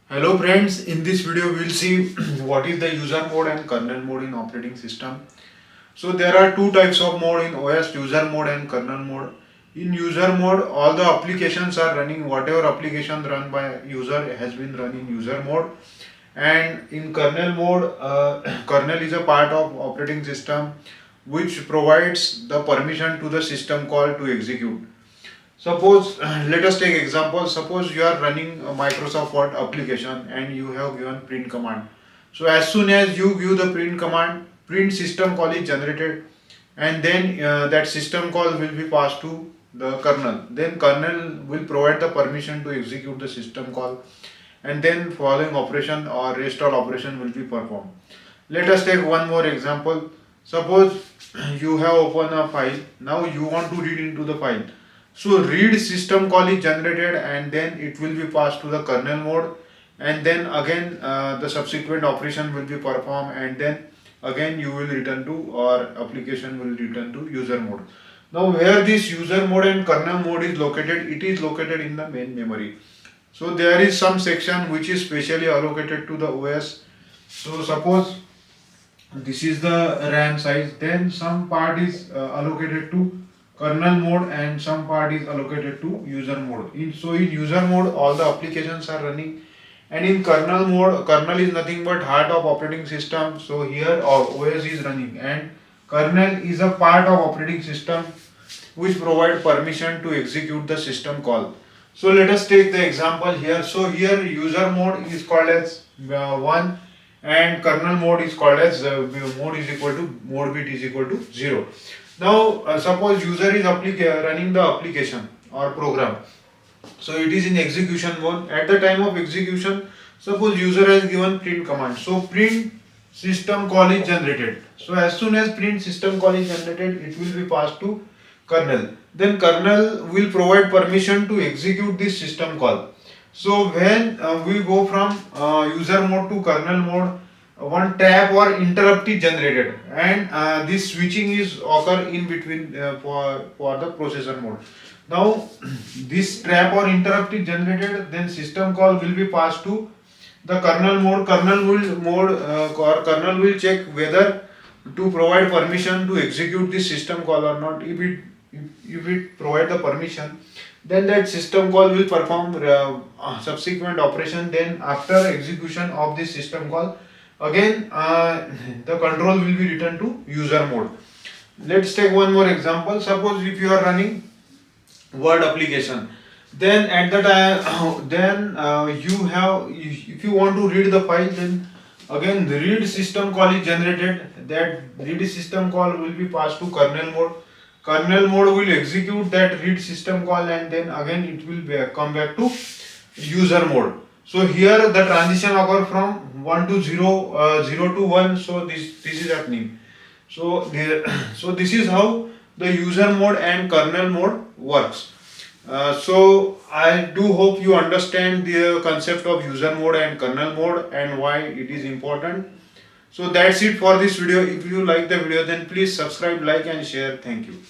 Hello friends, in this video we will see what is the user mode and kernel mode in operating system. So there are two types of mode in OS, user mode and kernel mode. In user mode, all the applications are running, whatever application run by user has been run in user mode. And in kernel mode, kernel is a part of operating system which provides the permission to the system call to execute. Suppose, let us take example. Suppose you are running a Microsoft Word application and you have given print command. So as soon as you give the print command, print system call is generated, and then that system call will be passed to the kernel. Then kernel will provide the permission to execute the system call, and then following operation or restore operation will be performed. Let us take one more example. Suppose you have opened a file. Now you want to read into the file. So read system call is generated and then it will be passed to the kernel mode, and then again the subsequent operation will be performed, and then again you will return to, or application will return to user mode. Now where this user mode and kernel mode is located, it is located in the main memory. So there is some section which is specially allocated to the OS. So suppose this is the RAM size, then some part is allocated to kernel mode and some part is allocated to user mode. In user mode all the applications are running, and in kernel mode, kernel is nothing but heart of operating system. So here OS is running and kernel is a part of operating system which provide permission to execute the system call. So let us take the example here. So here user mode is called as 1 and kernel mode is called as mode is equal to mode bit is equal to 0. Now suppose user is running the application or program. So it is in execution mode. At the time of execution, suppose user has given print command. So print system call is generated. So as soon as print system call is generated, it will be passed to kernel. Then kernel will provide permission to execute this system call. So when we go from user mode to kernel mode, one tap or interrupt is generated, and this switching is occur in between for the processor mode. Now this trap or interrupt is generated, then system call will be passed to the kernel mode. Kernel will check whether to provide permission to execute this system call or not. If it provide the permission, then that system call will perform subsequent operation. Then after execution of this system call, again the control will be returned to user mode. Let's take one more example. Suppose if you are running Word application, then at the time then you have, if you want to read the file, then again the read system call is generated. That read system call will be passed to kernel mode. Kernel mode will execute that read system call, and then again it will come back to user mode. So here the transition occur from 1 to 0, 0 to 1. So this is happening. So so this is how the user mode and kernel mode works. So I do hope you understand the concept of user mode and kernel mode and why it is important. So that's it for this video. If you like the video, then please subscribe, like and share. Thank you.